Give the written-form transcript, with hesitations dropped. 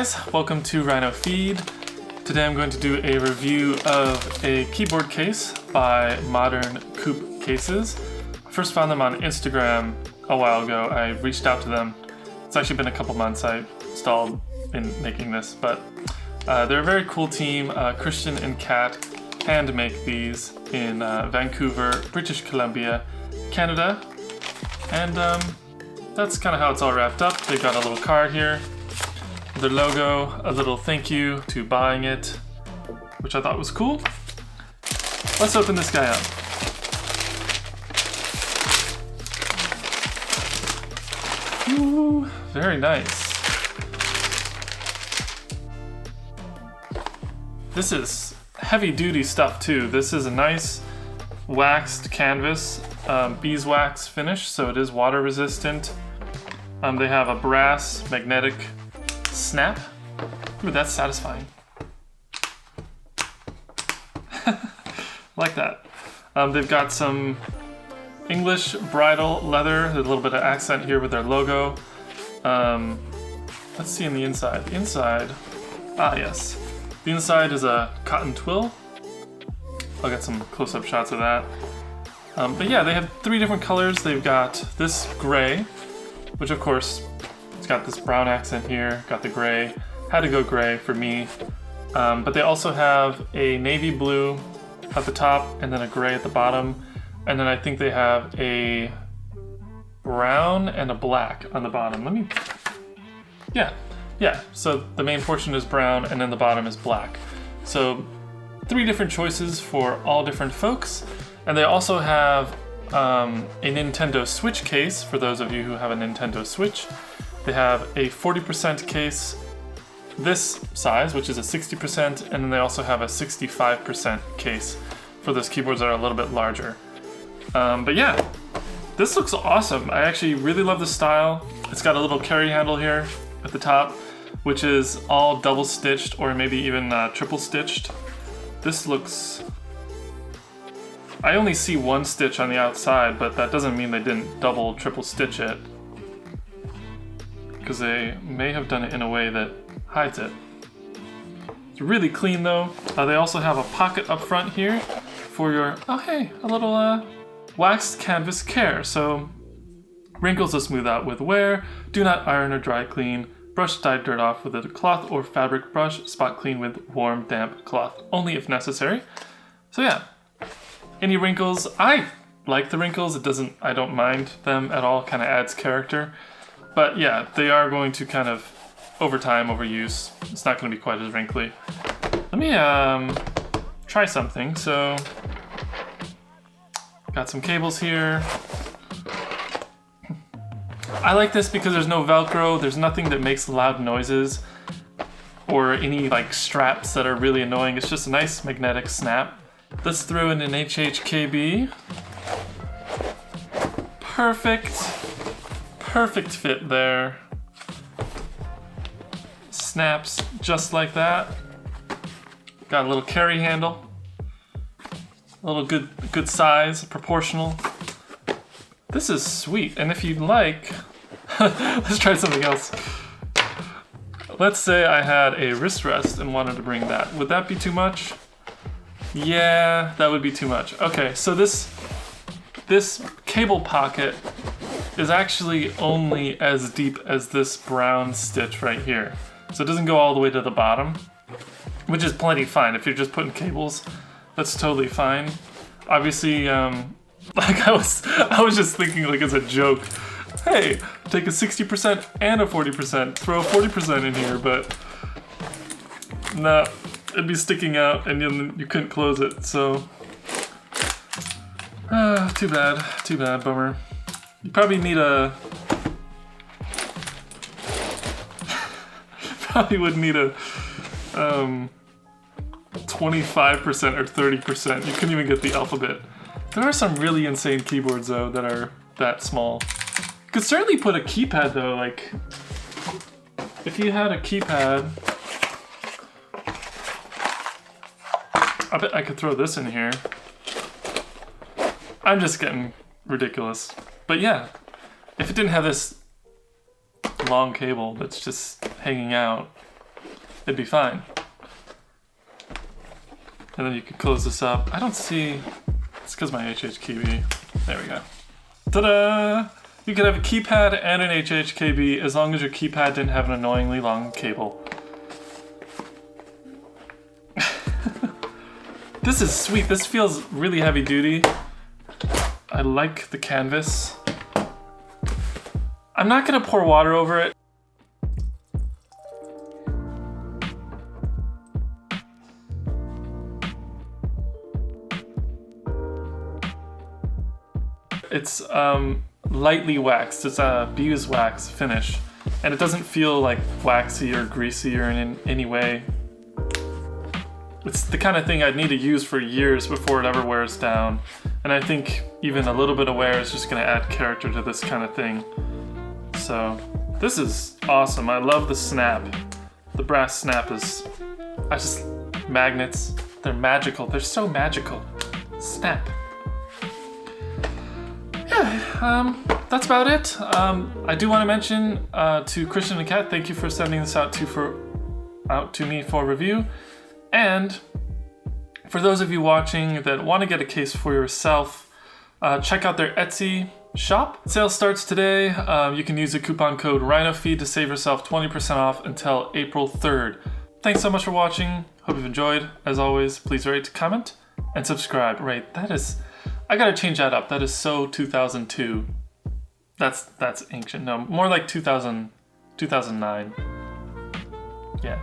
guys, welcome to Rhinofeed. Today I'm going to do a review of a keyboard case by Modern Coup Cases. I first found them on Instagram a while ago. I reached out to them. It's actually been a couple months I stalled in making this, but they're a very cool team. Christian and Kat hand make these in Vancouver, British Columbia, Canada. And that's kind of how it's all wrapped up. They've got a little card here, their logo, a little thank you to buying it, which I thought was cool. Let's open this guy up. Ooh, very nice. This is heavy duty stuff too. This is a nice waxed canvas, beeswax finish, so it is water resistant. They have a brass magnetic snap. Ooh, that's satisfying. Like that. They've got some English bridal leather, a little bit of accent here with their logo. Let's see in the inside. The inside, yes. The inside is a cotton twill. I'll get some close-up shots of that. But yeah, they have three different colors. They've got this gray, which of course, it's got this brown accent here, got the gray. Had to go gray for me. But they also have a navy blue at the top and then a gray at the bottom. And then I think they have a brown and a black on the bottom. Yeah, so the main portion is brown and then the bottom is black. So three different choices for all different folks. And they also have a Nintendo Switch case for those of you who have a Nintendo Switch. They have a 40% case, this size, which is a 60%, and then they also have a 65% case for those keyboards that are a little bit larger. But yeah, this looks awesome. I actually really love the style. It's got a little carry handle here at the top, which is all double stitched or maybe even triple stitched. This looks... I only see one stitch on the outside, but that doesn't mean they didn't double, triple stitch it, because they may have done it in a way that hides it. It's really clean though. They also have a pocket up front here for your, a little waxed canvas care. So wrinkles will smooth out with wear. Do not iron or dry clean. Brush dyed dirt off with a cloth or fabric brush. Spot clean with warm, damp cloth, only if necessary. So yeah, any wrinkles, I like the wrinkles. I don't mind them at all, kind of adds character. But yeah, they are going to kind of, over time, overuse, it's not going to be quite as wrinkly. Let me try something. So, got some cables here. I like this because there's no Velcro, there's nothing that makes loud noises or any like straps that are really annoying. It's just a nice magnetic snap. Let's throw in an HHKB. Perfect fit there. Snaps just like that. Got a little carry handle. A little good size, proportional. This is sweet, and if you'd like, let's try something else. Let's say I had a wrist rest and wanted to bring that. Would that be too much? Yeah, that would be too much. Okay, so this cable pocket is actually only as deep as this brown stitch right here. So it doesn't go all the way to the bottom, which is plenty fine. If you're just putting cables, that's totally fine. Obviously, like I was just thinking like as a joke, hey, take a 60% and a 40%, throw a 40% in here, but no, it'd be sticking out and you couldn't close it, so too bad, bummer. You probably need would need a 25% or 30%. You couldn't even get the alphabet. There are some really insane keyboards though that are that small. You could certainly put a keypad though, like if you had a keypad, I bet I could throw this in here. I'm just getting ridiculous. But yeah, if it didn't have this long cable that's just hanging out, it'd be fine. And then you could close this up. I don't see, it's because my HHKB. There we go. Ta-da! You could have a keypad and an HHKB as long as your keypad didn't have an annoyingly long cable. This is sweet. This feels really heavy duty. I like the canvas. I'm not gonna pour water over it. It's lightly waxed. It's a beeswax finish, and it doesn't feel like waxy or greasy or in any way. It's the kind of thing I'd need to use for years before it ever wears down. And I think even a little bit of wear is just gonna add character to this kind of thing. So this is awesome. I love the snap. The brass snap is, magnets, they're magical. They're so magical. Snap. Yeah, that's about it. I do want to mention to Christian and Kat, thank you for sending this out to me for review. And for those of you watching that want to get a case for yourself, check out their Etsy shop. Sale starts today. You can use the coupon code Rhinofeed to save yourself 20% off until April 3rd. Thanks so much for watching. Hope you've enjoyed. As always, please rate, comment, and subscribe. Right, that is, I gotta change that up. That is so 2002. That's ancient. No, more like 2009. Yeah.